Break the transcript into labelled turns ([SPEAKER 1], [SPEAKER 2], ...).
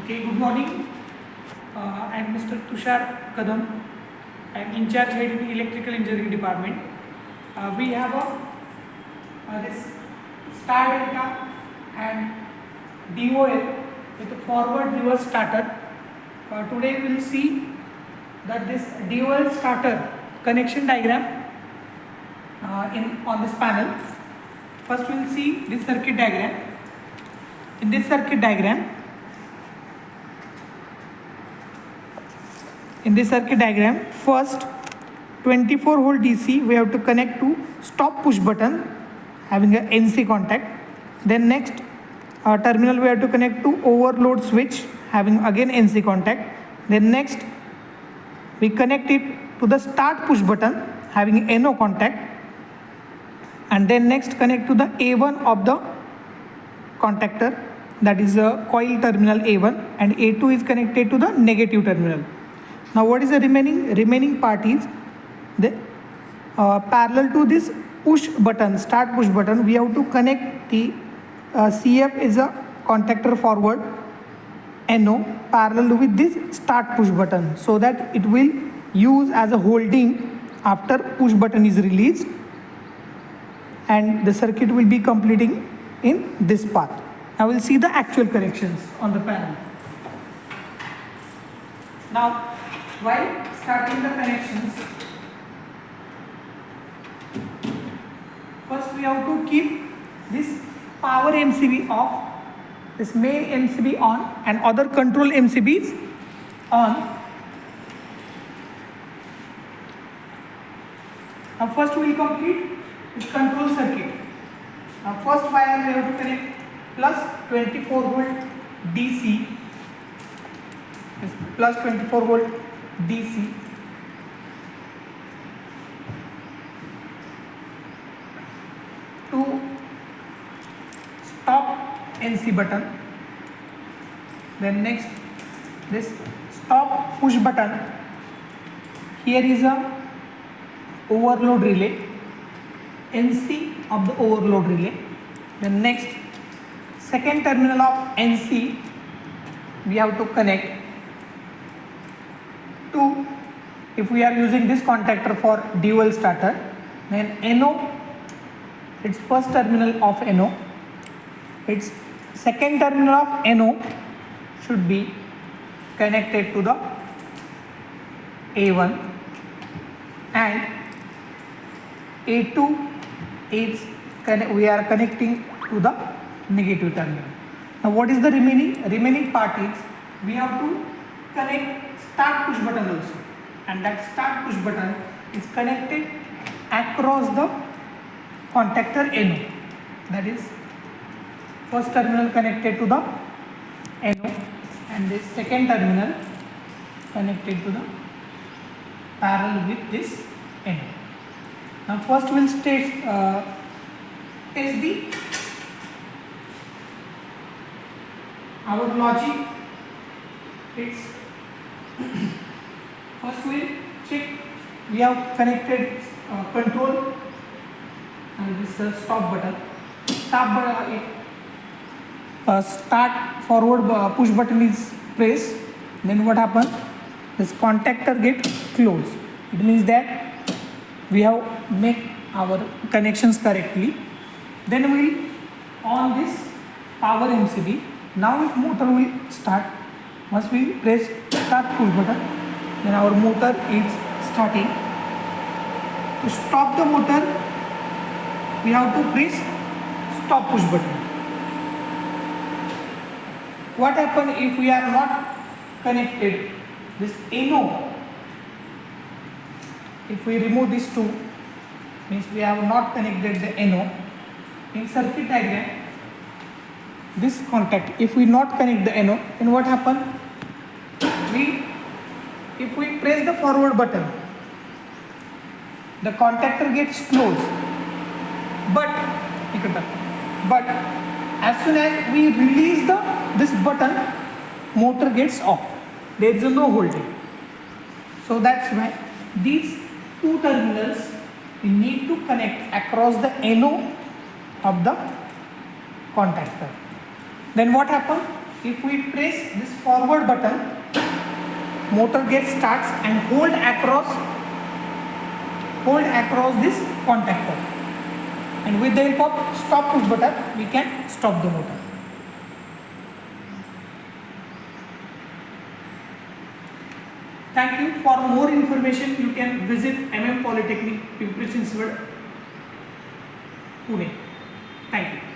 [SPEAKER 1] Okay, good morning. I am Mr. Tushar Kadam. I am in charge head in electrical engineering department. We have this star delta and DoL with a forward reverse starter. Today we will see that this DoL starter connection diagram on this panel. First we will see this circuit diagram. In this circuit diagram, first 24 volt DC we have to connect to stop push button having a NC contact. Then next terminal we have to connect to overload switch having again NC contact. Then next we connect it to the start push button having NO contact, and then next connect to the A1 of the contactor, that is a coil terminal A1, and A2 is connected to the negative terminal. Now what is the remaining part is the parallel to this push button, start push button, we have to connect the CF is a contactor forward NO parallel with this start push button, so that it will use as a holding after push button is released, and the circuit will be completing in this path. Now we'll see the actual connections on the panel. Now while starting the connections, first we have to keep this power MCB off, this main MCB on, and other control MCBs on. Now first we will complete this control circuit. Now first wire we have to connect plus 24 volt DC, plus 24 volt DC to stop NC button. Then next this stop push button, here is a overload relay, NC of the overload relay. Then next second terminal of NC we have to connect to, if we are using this contactor for DoL starter, then NO, its first terminal of NO, its second terminal of NO should be connected to the A1, and A2 is we are connecting to the negative terminal. Now what is the remaining part is we have to connect start push button also, and that start push button is connected across the contactor NO, that is first terminal connected to the NO, and this second terminal connected to the parallel with this NO. Now first we'll test our logic. It's first we'll check we have connected control and this stop button. If start forward push button is pressed, then what happens? This contactor get closed. It means that we have make our connections correctly. Then we'll on this power MCB. Now motor will start. Once we press start push button, then our motor is starting. To stop the motor, we have to press stop push button. What happens if we are not connected this NO? If we remove these two, means we have not connected the NO. In circuit diagram, this contact, if we not connect the NO, then what happens? If we press the forward button, the contactor gets closed, but as soon as we release this button, motor gets off. There is no holding. So that's why these two terminals we need to connect across the NO of the contactor. Then what happens? if we press this forward button, motor gets starts and hold across this contactor, and with the help of stop push button we can stop the motor. Thank you. For more information you can visit MM Polytechnic, Pimpri Chinchwad, Pune. Thank you.